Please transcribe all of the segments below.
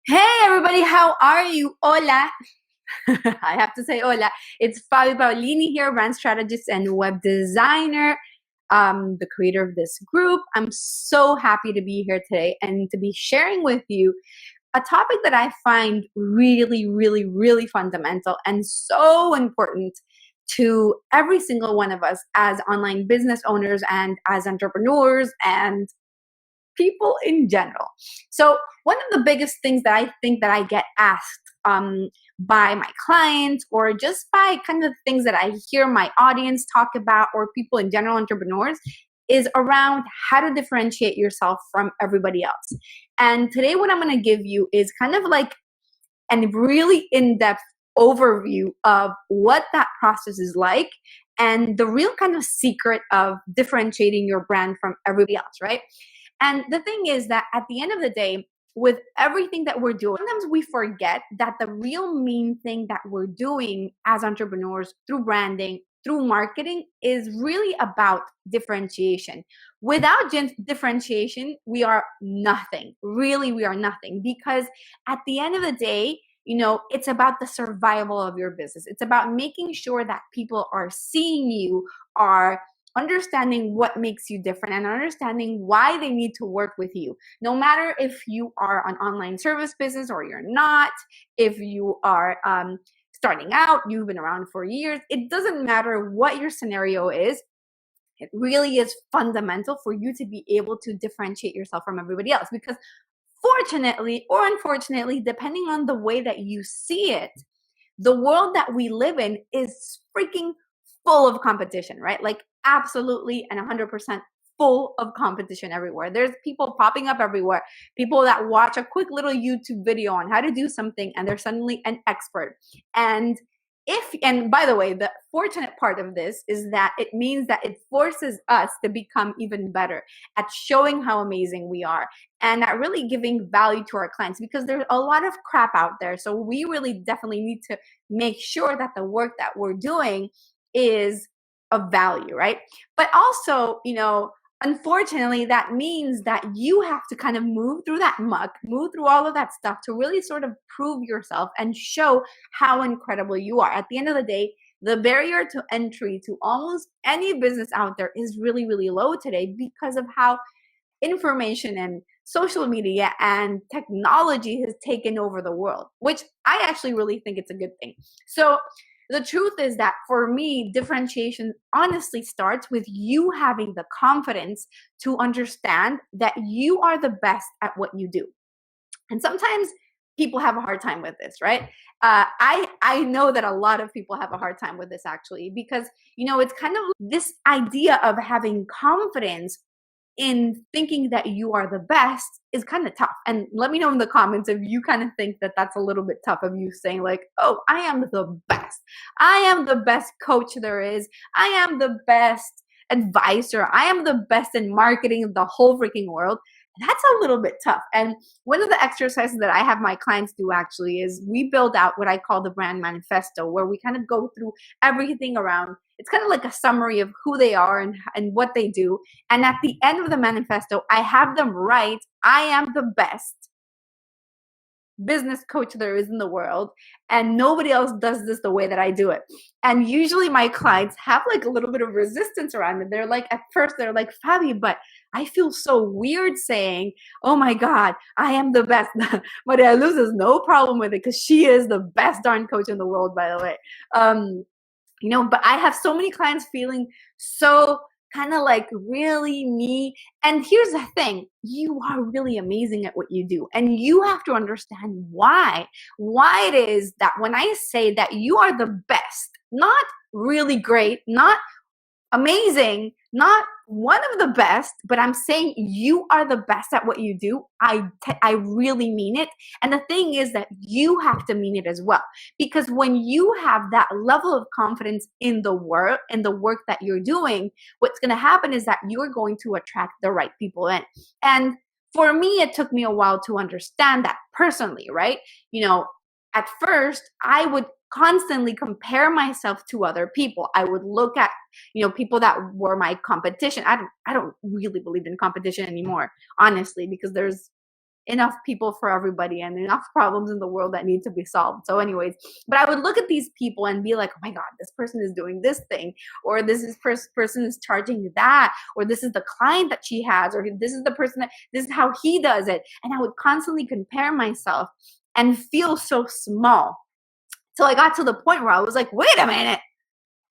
Hey everybody, how are you? Hola. I have to say hola. It's Fabi Paolini here, brand strategist and web designer, the creator of this group. I'm so happy to be here today and to be sharing with you a topic that I find really, really, really fundamental and so important to every single one of us as online business owners and as entrepreneurs and people in general. So one of the biggest things that I think that I get asked by my clients or just by kind of things that I hear my audience talk about or people in general, entrepreneurs, is around how to differentiate yourself from everybody else. And today what I'm going to give you is kind of like a really in-depth overview of what that process is like and the real kind of secret of differentiating your brand from everybody else, right? And the thing is that at the end of the day, with everything that we're doing, sometimes we forget that the real main thing that we're doing as entrepreneurs through branding, through marketing, is really about differentiation. Without differentiation, we are nothing. Really, we are nothing. Because at the end of the day, it's about the survival of your business. It's about making sure that people are seeing you, are understanding what makes you different and understanding why they need to work with you. No matter if you are an online service business or you're not, if you are starting out, you've been around for years, it doesn't matter what your scenario is. It really is fundamental for you to be able to differentiate yourself from everybody else, because fortunately or unfortunately, depending on the way that you see it, the world that we live in is freaking full of competition, right? Like absolutely and 100% full of competition everywhere. There's people popping up everywhere, people that watch a quick little YouTube video on how to do something and they're suddenly an expert. And by the way, the fortunate part of this is that it means that it forces us to become even better at showing how amazing we are and at really giving value to our clients, because there's a lot of crap out there. So we really definitely need to make sure that the work that we're doing is of value, right? But also, unfortunately, that means that you have to kind of move through that muck, move through all of that stuff to really sort of prove yourself and show how incredible you are. At the end of the day, the barrier to entry to almost any business out there is really, really low today because of how information and social media and technology has taken over the world, which I actually really think it's a good thing. So the truth is that for me, differentiation honestly starts with you having the confidence to understand that you are the best at what you do. And sometimes people have a hard time with this, right? I know that a lot of people have a hard time with this actually, because it's kind of this idea of having confidence in thinking that you are the best is kind of tough. And let me know in the comments if you kind of think that that's a little bit tough, of you saying like, oh, I am the best. I am the best coach there is. I am the best advisor. I am the best in marketing of the whole freaking world. That's a little bit tough. And one of the exercises that I have my clients do actually is we build out what I call the brand manifesto, where we kind of go through everything around. It's kind of like a summary of who they are and what they do. And at the end of the manifesto, I have them write, I am the best business coach there is in the world, and nobody else does this the way that I do it. And usually my clients have like a little bit of resistance around it. They're like, at first they're like, Fabi, but I feel so weird saying, oh my God, I am the best. Maria Luz has no problem with it because she is the best darn coach in the world, by the way. But I have so many clients feeling so kind of like really me. And here's the thing, you are really amazing at what you do. And you have to understand why it is that when I say that you are the best, not really great, not amazing, not one of the best, but I'm saying you are the best at what you do. I really mean it. And the thing is that you have to mean it as well, because when you have that level of confidence in the work that you're doing, what's going to happen is that you're going to attract the right people in. And for me, it took me a while to understand that personally, right? At first I would constantly compare myself to other people. I would look at, people that were my competition. I don't really believe in competition anymore, honestly, because there's enough people for everybody and enough problems in the world that need to be solved. So anyways, but I would look at these people and be like, oh my God, this person is doing this thing, or person is charging that, or this is the client that she has, or this is the person that, this is how he does it. And I would constantly compare myself and feel so small. Till I got to the point where I was like, wait a minute,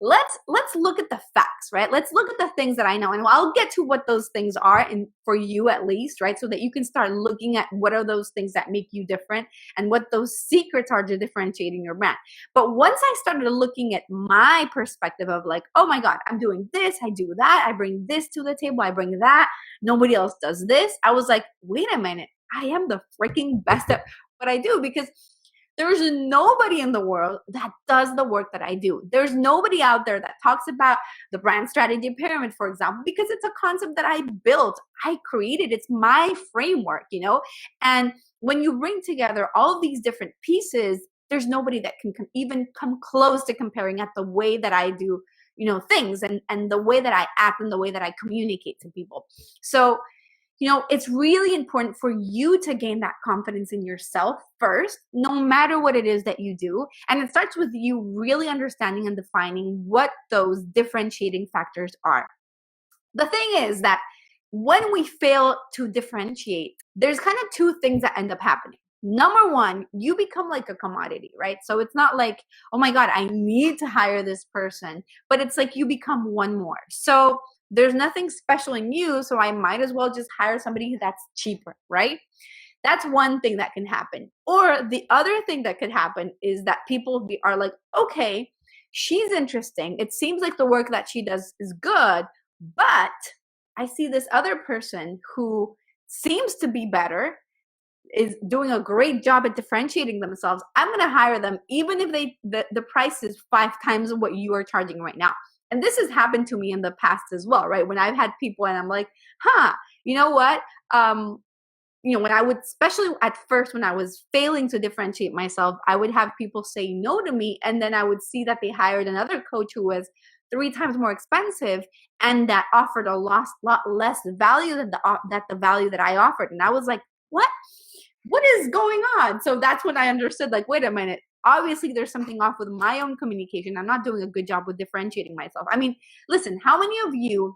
let's look at the facts, right? Let's look at the things that I know, and I'll get to what those things are, and for you at least, right? So that you can start looking at what are those things that make you different and what those secrets are to differentiating your brand. But once I started looking at my perspective of like, oh my God, I'm doing this, I do that, I bring this to the table, I bring that, nobody else does this, I was like, wait a minute, I am the freaking best at what I do, because there's nobody in the world that does the work that I do. There's nobody out there that talks about the brand strategy pyramid, for example, because it's a concept that I built, I created, it's my framework, And when you bring together all of these different pieces, there's nobody that can even come close to comparing at the way that I do, things, and the way that I act and the way that I communicate to people. So it's really important for you to gain that confidence in yourself first, no matter what it is that you do. And it starts with you really understanding and defining what those differentiating factors are. The thing is that when we fail to differentiate, there's kind of two things that end up happening. Number one, you become like a commodity, right? So it's not like, oh my God, I need to hire this person, but it's like you become one more. So there's nothing special in you, so I might as well just hire somebody that's cheaper, right? That's one thing that can happen. Or the other thing that could happen is that people are like, okay, she's interesting. It seems like the work that she does is good, but I see this other person who seems to be better, is doing a great job at differentiating themselves. I'm going to hire them even if the price is 5 times what you are charging right now. And this has happened to me in the past as well, right? When I've had people and I'm like, you know what? When I would, especially at first when I was failing to differentiate myself, I would have people say no to me. And then I would see that they hired another coach who was 3 times more expensive and that offered a lot less value than the value that I offered. And I was like, what is going on? So that's when I understood, like, wait a minute, obviously there's something off with my own communication. I'm not doing a good job with differentiating myself. I mean, listen, how many of you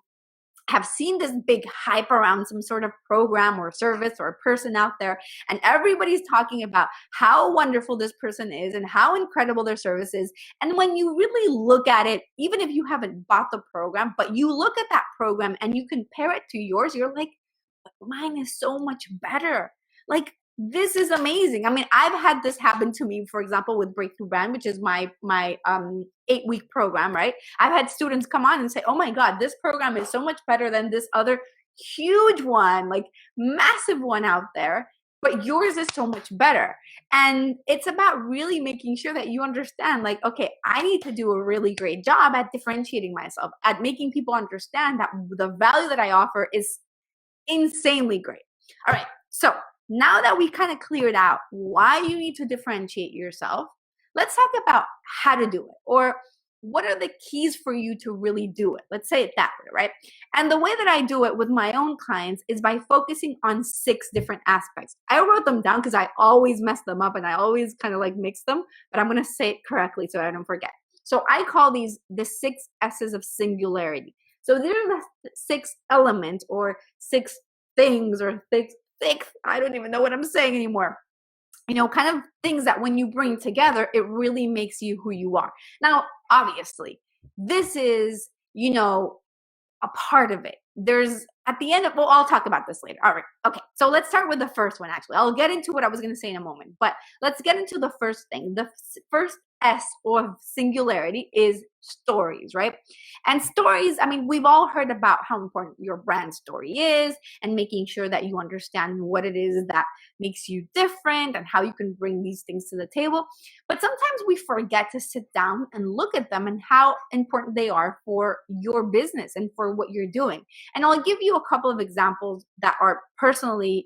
have seen this big hype around some sort of program or service or person out there, and everybody's talking about how wonderful this person is and how incredible their service is. And when you really look at it, even if you haven't bought the program, but you look at that program and you compare it to yours, you're like, mine is so much better. Like, this is amazing. I mean, I've had this happen to me, for example, with Breakthrough Brand, which is my 8-week program, right? I've had students come on and say, oh my God, this program is so much better than this other huge one, like massive one out there, but yours is so much better. And it's about really making sure that you understand, like, okay, I need to do a really great job at differentiating myself, at making people understand that the value that I offer is insanely great. All right, so now that we kind of cleared out why you need to differentiate yourself, let's talk about how to do it, or what are the keys for you to really do it. Let's say it that way, right? And the way that I do it with my own clients is by focusing on 6 different aspects. I wrote them down because I always mess them up and I always kind of like mix them, but I'm going to say it correctly so I don't forget. So I call these the 6 S's of singularity. So these are the 6 elements or 6 things or 6, I don't even know what I'm saying anymore. Kind of things that when you bring together, it really makes you who you are. Now, obviously, this is, a part of it. There's at the end of, well, I'll talk about this later. All right. Okay. So let's start with the first one, actually. I'll get into what I was going to say in a moment, but let's get into the first thing. The first S or singularity is stories, right? And stories, I mean, we've all heard about how important your brand story is and making sure that you understand what it is that makes you different and how you can bring these things to the table. But sometimes we forget to sit down and look at them and how important they are for your business and for what you're doing. And I'll give you a couple of examples that are personally,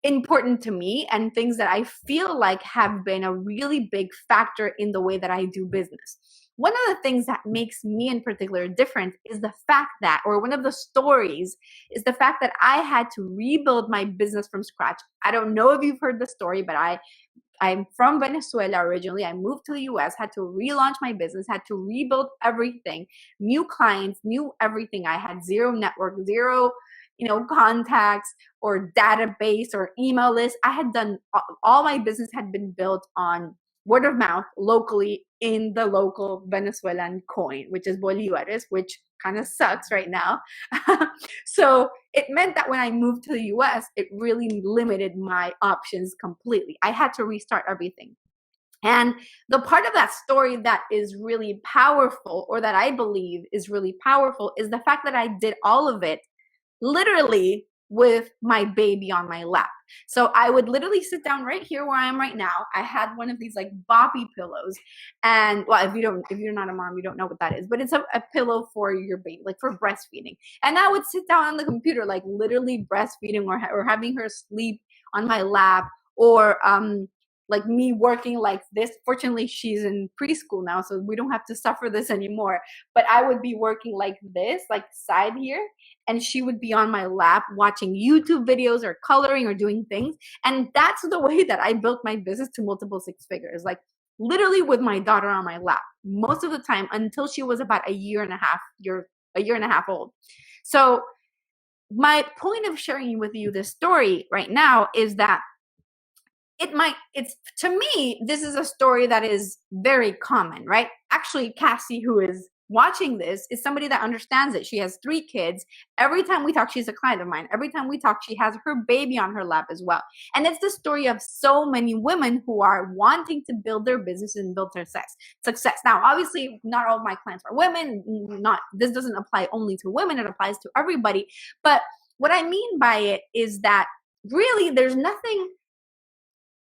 important to me and things that I feel like have been a really big factor in the way that I do business. One of the things that makes me in particular different is the fact that, or one of the stories is the fact that I had to rebuild my business from scratch. I don't know if you've heard the story, but I'm from Venezuela originally. I moved to the US, had to relaunch my business, had to rebuild everything, new clients, new everything. I had zero network, zero, contacts or database or email list. I had done all my business had been built on word of mouth locally in the local Venezuelan coin, which is bolivares, which kind of sucks right now. So it meant that when I moved to the US, it really limited my options completely. I had to restart everything. And the part of that story that is really powerful, or that I believe is really powerful, is the fact that I did all of it literally with my baby on my lap. So I would literally sit down right here where I am right now. I had one of these like boppy pillows, and well, if you're not a mom, you don't know what that is, but it's a pillow for your baby, like for breastfeeding. And I would sit down on the computer, like literally breastfeeding or having her sleep on my lap, or like me working like this. Fortunately, she's in preschool now, so we don't have to suffer this anymore. But I would be working like this, like side here, and she would be on my lap watching YouTube videos or coloring or doing things. And that's the way that I built my business to multiple six figures, like literally with my daughter on my lap most of the time until she was about a year and a half old. So my point of sharing with you this story right now is that it's to me, this is a story that is very common, right? Actually, Cassie, who is watching this, is somebody that understands it. She has 3 kids. Every time we talk, she's a client of mine. Every time we talk, she has her baby on her lap as well. And it's the story of so many women who are wanting to build their business and build their success. Now, obviously, not all of my clients are women. This doesn't apply only to women. It applies to everybody. But what I mean by it is that really there's nothing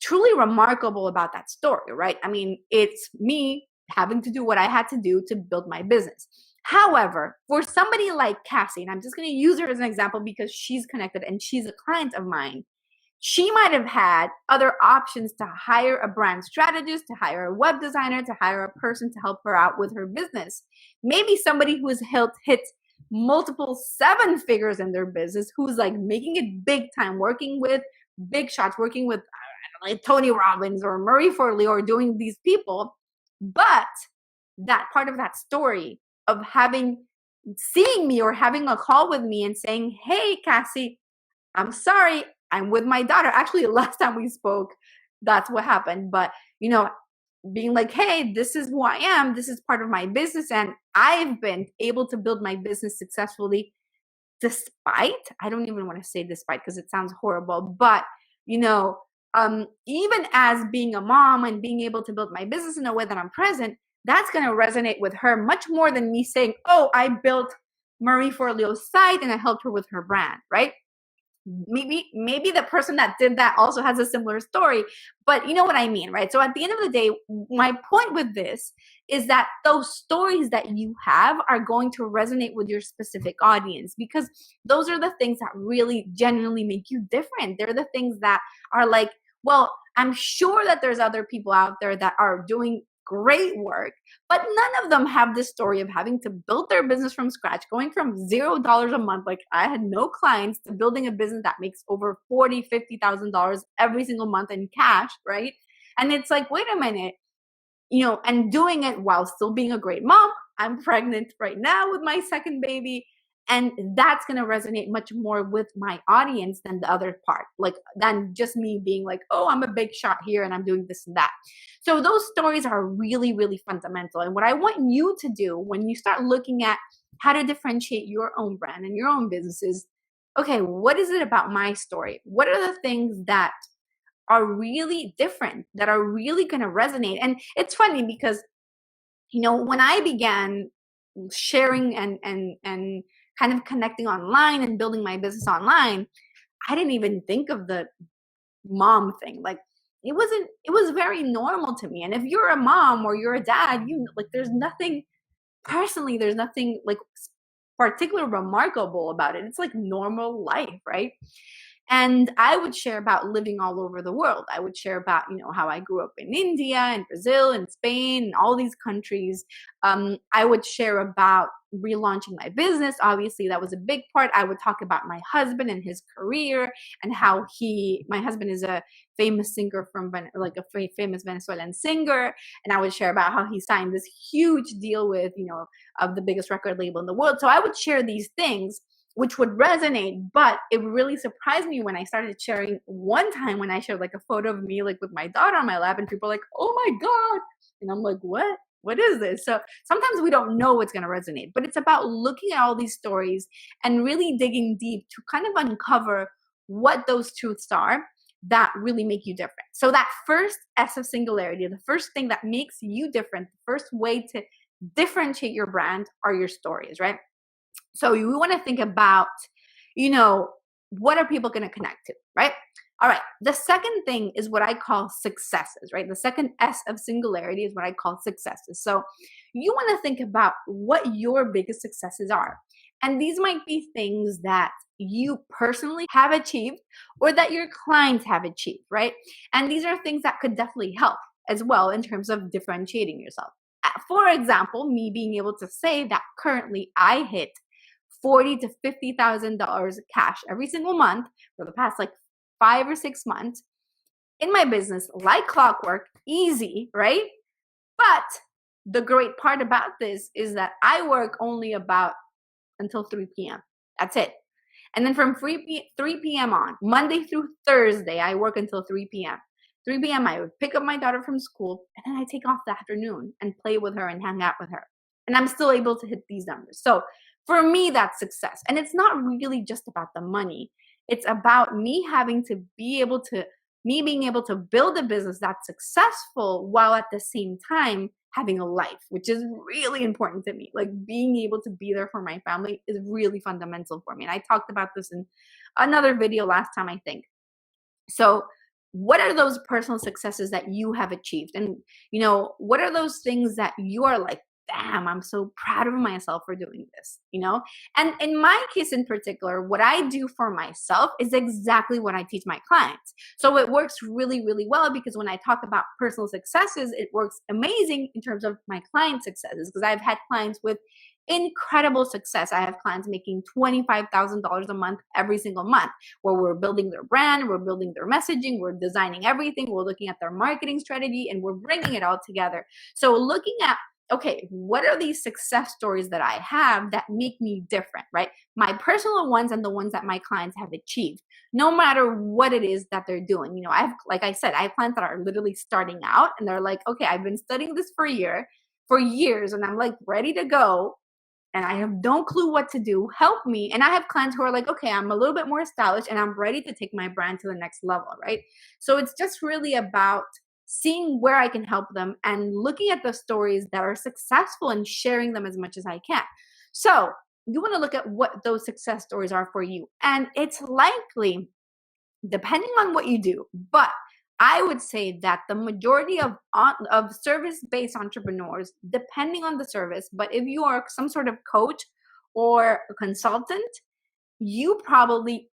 truly remarkable about that story, right? I mean, it's me having to do what I had to do to build my business. However, for somebody like Cassie, and I'm just going to use her as an example because she's connected and she's a client of mine, she might have had other options to hire a brand strategist, to hire a web designer, to hire a person to help her out with her business. Maybe somebody who's hit multiple 7 figures in their business, who's like making it big time, working with big shots, working with like Tony Robbins or Marie Forleo, or doing these people. But that part of that story of seeing me or having a call with me and saying, hey, Cassie, I'm sorry, I'm with my daughter. Actually, the last time we spoke, that's what happened. But, being like, hey, this is who I am. This is part of my business. And I've been able to build my business successfully despite, I don't even want to say despite because it sounds horrible, but, even as being a mom and being able to build my business in a way that I'm present, that's going to resonate with her much more than me saying, oh, I built Marie Forleo's site and I helped her with her brand, right? Maybe the person that did that also has a similar story, but you know what I mean, right? So at the end of the day, my point with this is that those stories that you have are going to resonate with your specific audience, because those are the things that really genuinely make you different. They're the things that are like, well, I'm sure that there's other people out there that are doing great work, but none of them have this story of having to build their business from scratch, going from $0 a month, like I had no clients, to building a business that makes over $40,000-$50,000 every single month in cash, right? And it's like, wait a minute, and doing it while still being a great mom. I'm pregnant right now with my second baby. And that's going to resonate much more with my audience than the other part, like than just me being like, oh, I'm a big shot here and I'm doing this and that. So those stories are really, really fundamental. And what I want you to do when you start looking at how to differentiate your own brand and your own business is, okay, what is it about my story? What are the things that are really different, that are really going to resonate? And it's funny because, when I began sharing and kind of connecting online and building my business online, I didn't even think of the mom thing. Like it was very normal to me. And if you're a mom or you're a dad, there's nothing like particularly remarkable about it. It's like normal life, right? And I would share about living all over the world. I would share about, how I grew up in India and Brazil and Spain and all these countries. I would share about relaunching my business. Obviously, that was a big part. I would talk about my husband and his career and how my husband is a famous singer like a famous Venezuelan singer. And I would share about how he signed this huge deal with, of the biggest record label in the world. So I would share these things which would resonate, but it really surprised me when I started sharing one time when I shared like a photo of me like with my daughter on my lap, and people are like, oh my God. And I'm like, what is this? So sometimes we don't know what's going to resonate, but it's about looking at all these stories and really digging deep to kind of uncover what those truths are that really make you different. So that first S of singularity, the first thing that makes you different, the first way to differentiate your brand are your stories, right? So you want to think about, what are people going to connect to, right? All right. The second thing is what I call successes, right? The second S of singularity is what I call successes. So you want to think about what your biggest successes are. And these might be things that you personally have achieved or that your clients have achieved, right? And these are things that could definitely help as well in terms of differentiating yourself. For example, me being able to say that currently I hit $40,000 to $50,000 cash every single month for the past like 5 or 6 months in my business, like clockwork, easy, right? But the great part about this is that I work only about until 3 p.m. That's it. And then from 3 p.m. on, Monday through Thursday, I work until 3 p.m. 3 p.m. I would pick up my daughter from school, and then I take off the afternoon and play with her and hang out with her. And I'm still able to hit these numbers. So for me, that's success. And it's not really just about the money. It's about me being able to build a business that's successful while at the same time having a life, which is really important to me. Like being able to be there for my family is really fundamental for me. And I talked about this in another video last time, I think. So what are those personal successes that you have achieved? And, what are those things that you are like, damn, I'm so proud of myself for doing this, And in my case in particular, what I do for myself is exactly what I teach my clients. So it works really, really well because when I talk about personal successes, it works amazing in terms of my client successes because I've had clients with incredible success. I have clients making $25,000 a month every single month where we're building their brand, we're building their messaging, we're designing everything, we're looking at their marketing strategy, and we're bringing it all together. So looking at, okay, what are these success stories that I have that make me different, right? My personal ones and the ones that my clients have achieved, no matter what it is that they're doing. Like I said, I have clients that are literally starting out and they're like, okay, I've been studying this for years, and I'm like ready to go. And I have no clue what to do. Help me. And I have clients who are like, okay, I'm a little bit more established and I'm ready to take my brand to the next level, right? So it's just really about seeing where I can help them and looking at the stories that are successful and sharing them as much as I can. So you want to look at what those success stories are for you. And it's likely, depending on what you do, but I would say that the majority of service-based entrepreneurs, depending on the service, but if you are some sort of coach or a consultant, you probably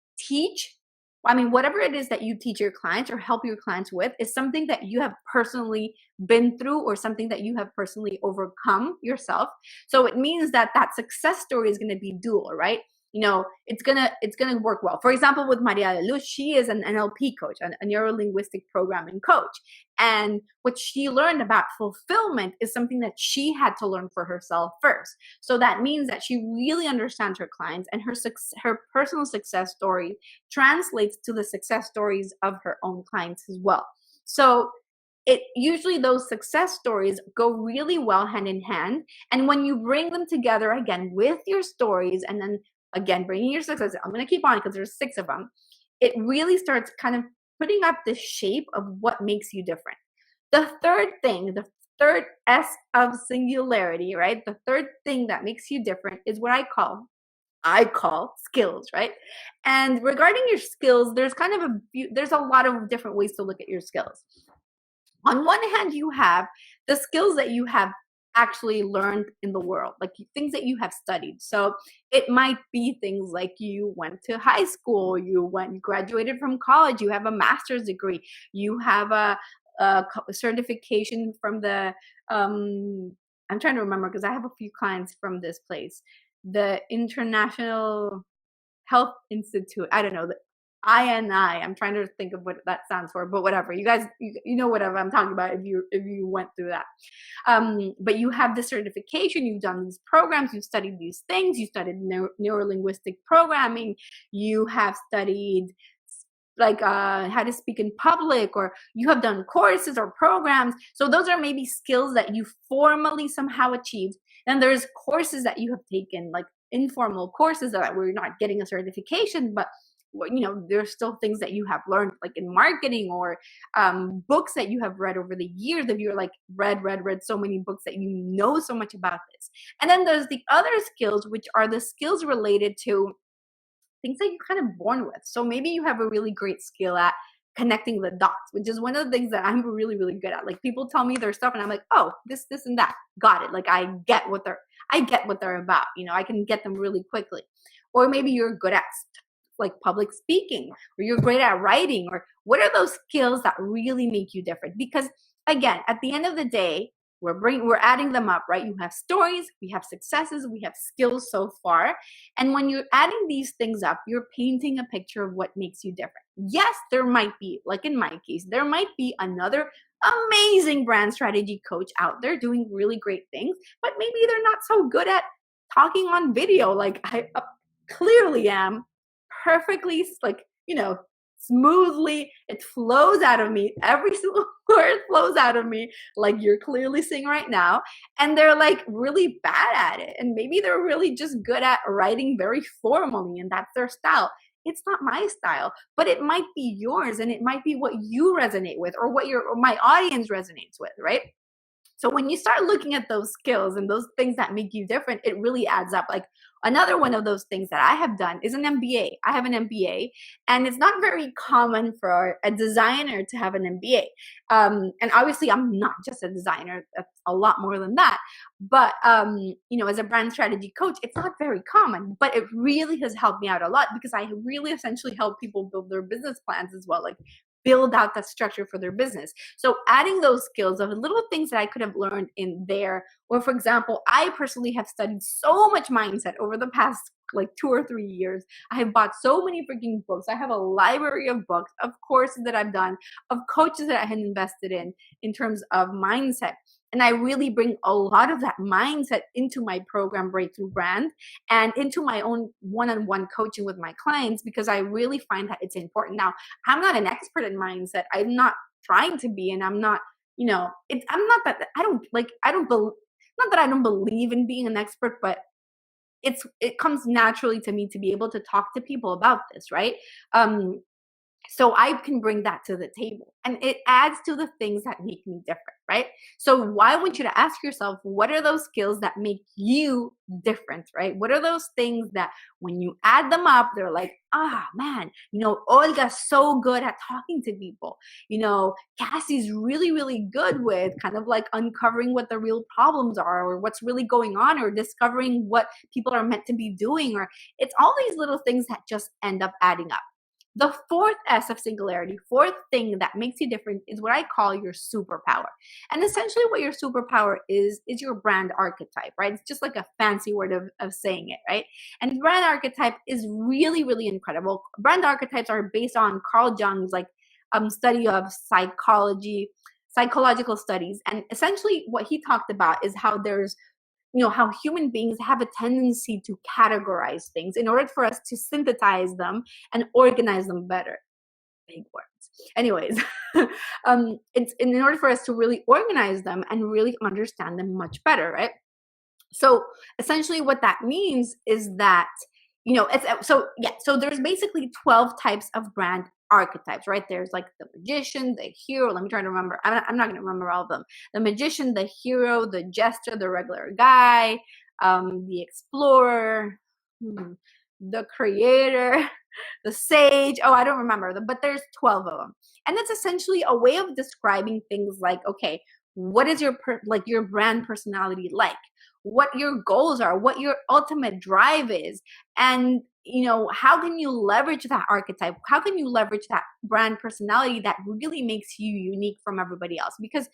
whatever it is that you teach your clients or help your clients with is something that you have personally been through or something that you have personally overcome yourself. So it means that success story is going to be dual, right? It's gonna work well. For example, with Maria de Luz, she is an NLP coach, a neuro-linguistic programming coach. And what she learned about fulfillment is something that she had to learn for herself first. So that means that she really understands her clients, and her personal success story translates to the success stories of her own clients as well. So usually those success stories go really well hand in hand. And when you bring them together again with your stories, and then again, bringing your success, I'm going to keep on because there's 6 of them. It really starts kind of putting up the shape of what makes you different. The third S of singularity, right? The third thing that makes you different is what I call skills, right? And regarding your skills, there's a lot of different ways to look at your skills. On one hand, you have the skills that you have actually learned in the world, like things that you have studied. So it might be things like you went to high school, you graduated from college, you have a master's degree, you have a certification from the I'm trying to remember because I have a few clients from this place, the International Health Institute. I don't know, the INI. I'm trying to think of what that stands for, but whatever. You guys, you know whatever I'm talking about if you went through that. But you have the certification. You've done these programs. You've studied these things. You studied neurolinguistic programming. You have studied like how to speak in public, or you have done courses or programs. So those are maybe skills that you formally somehow achieved. And there's courses that you have taken, like informal courses that we're not getting a certification, but there's still things that you have learned, like in marketing, or books that you have read over the years. If you're like read so many books that you know so much about this. And then there's the other skills, which are the skills related to things that you're kind of born with. So maybe you have a really great skill at connecting the dots, which is one of the things that I'm really, really good at. Like people tell me their stuff and I'm like, oh, this and that. Got it. Like I get what they're about. I can get them really quickly. Or maybe you're good at like public speaking, or you're great at writing, or what are those skills that really make you different? Because again, at the end of the day, we're adding them up, right? You have stories, we have successes, we have skills so far. And when you're adding these things up, you're painting a picture of what makes you different. Yes, there might be, like in my case, there might be another amazing brand strategy coach out there doing really great things, but maybe they're not so good at talking on video like I clearly am. Perfectly, like, smoothly, it flows out of me. Every single word flows out of me, like you're clearly seeing right now. And they're like really bad at it. And maybe they're really just good at writing very formally, and that's their style. It's not my style, but it might be yours, and it might be what you resonate with, or what my audience resonates with, right? So when you start looking at those skills and those things that make you different, it really adds up. Like another one of those things that I have done is an MBA. I have an MBA, and it's not very common for a designer to have an MBA. And obviously I'm not just a designer, that's a lot more than that. But, as a brand strategy coach, it's not very common, but it really has helped me out a lot, because I really essentially help people build their business plans as well. Like build out that structure for their business. So adding those skills of little things that I could have learned in there, or for example, I personally have studied so much mindset over the past like 2 or 3 years. I have bought so many freaking books. I have a library of books, of courses that I've done, of coaches that I had invested in terms of mindset. And I really bring a lot of that mindset into my program Breakthrough Brand and into my own one-on-one coaching with my clients, because I really find that it's important. Now, I'm not an expert in mindset. I'm not trying to be, and I'm not, I'm not that not that I don't believe in being an expert, but it comes naturally to me to be able to talk to people about this, right? So I can bring that to the table, and it adds to the things that make me different, right? So why I want you to ask yourself, what are those skills that make you different, right? What are those things that when you add them up, they're like, man, Olga's so good at talking to people. Cassie's really, really good with kind of like uncovering what the real problems are, or what's really going on, or discovering what people are meant to be doing, or it's all these little things that just end up adding up. The fourth S of singularity, fourth thing that makes you different, is what I call your superpower. And essentially what your superpower is your brand archetype, right? It's just like a fancy word of saying it, right? And brand archetype is really, really incredible. Brand archetypes are based on Carl Jung's study of psychological studies. And essentially what he talked about is how there's how human beings have a tendency to categorize things in order for us to synthesize them and organize them better. Big words. Anyways, it's in order for us to really organize them and really understand them much better, right? So essentially what that means is that, so there's basically 12 types of brand archetypes, right? There's like the magician, the hero. Let me try to remember. I'm not going to remember all of them. The magician, the hero, the jester, the regular guy, the explorer, the creator, the sage. Oh, I don't remember them, but there's 12 of them. And it's essentially a way of describing things like, okay, what is your brand personality like, what your goals are, what your ultimate drive is, and how can you leverage that archetype, how can you leverage that brand personality that really makes you unique from everybody else. Because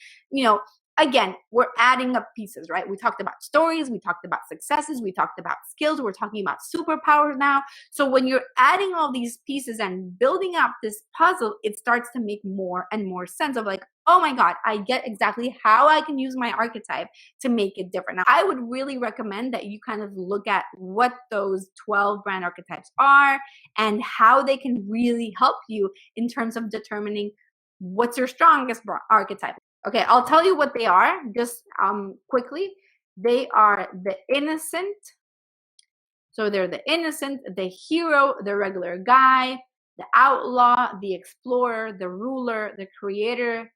again, we're adding up pieces, right? We talked about stories, we talked about successes, we talked about skills, we're talking about superpowers now. So when you're adding all these pieces and building up this puzzle, it starts to make more and more sense of like, oh my God, I get exactly how I can use my archetype to make it different. Now, I would really recommend that you kind of look at what those 12 brand archetypes are and how they can really help you in terms of determining what's your strongest archetype. Okay, I'll tell you what they are just quickly. They are the innocent. So they're the innocent, the hero, the regular guy, the outlaw, the explorer, the ruler, the creator,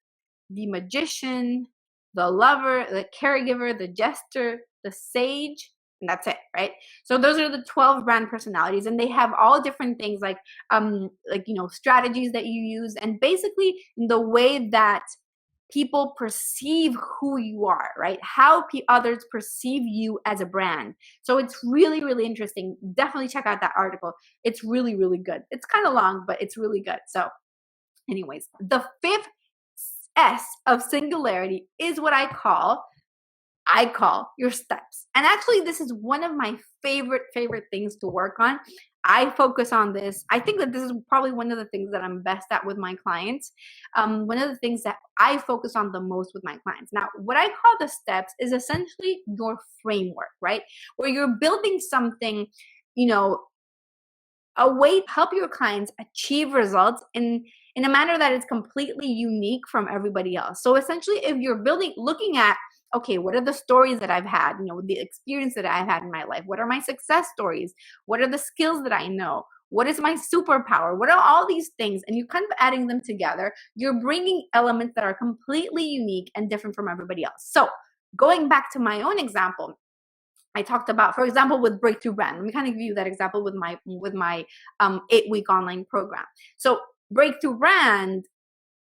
the magician, the lover, the caregiver, the jester, the sage, and that's it, right? So those are the 12 brand personalities, and they have all different things like strategies that you use, and basically the way that people perceive who you are, right? How others perceive you as a brand. So it's really, really interesting. Definitely check out that article. It's really, really good. It's kind of long, but it's really good. So anyways, the fifth S of singularity is what I call your steps. And actually, this is one of my favorite things to work on. I focus on this. I think that this is probably one of the things that I'm best at with my clients. One of the things that I focus on the most with my clients. Now, what I call the steps is essentially your framework, right? Where you're building something, a way to help your clients achieve results in a manner that is completely unique from everybody else. So essentially, if you're looking at, okay, what are the stories that I've had, the experience that I've had in my life? What are my success stories? What are the skills that I know? What is my superpower? What are all these things? And you're kind of adding them together. You're bringing elements that are completely unique and different from everybody else. So going back to my own example, I talked about, for example, with Breakthrough Brand. Let me kind of give you that example with my 8-week online program. So Breakthrough Brand,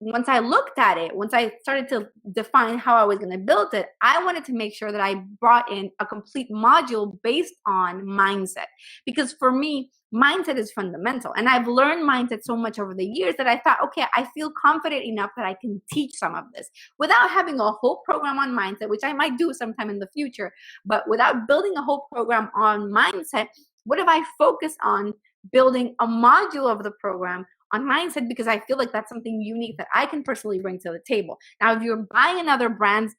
once I looked at it, once I started to define how I was going to build it, I wanted to make sure that I brought in a complete module based on mindset. Because for me, mindset is fundamental. And I've learned mindset so much over the years that I thought, okay, I feel confident enough that I can teach some of this without having a whole program on mindset, which I might do sometime in the future. But without building a whole program on mindset, what if I focus on building a module of the program on mindset, because I feel like that's something unique that I can personally bring to the table. Now, if you're buying another brand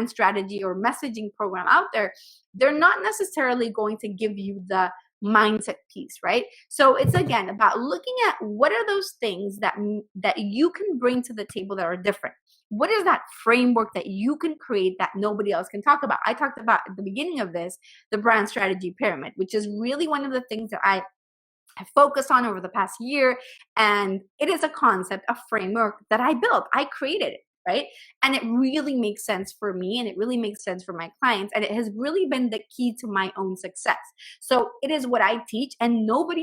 strategy or messaging program out there, they're not necessarily going to give you the mindset piece, right? So it's again about looking at what are those things that you can bring to the table that are different. What is that framework that you can create that nobody else can talk about? I talked about at the beginning of this, the brand strategy pyramid, which is really one of the things that I focused on over the past year. And it is a concept, a framework that I built. I created it, right? And it really makes sense for me, and it really makes sense for my clients. And it has really been the key to my own success. So it is what I teach, and nobody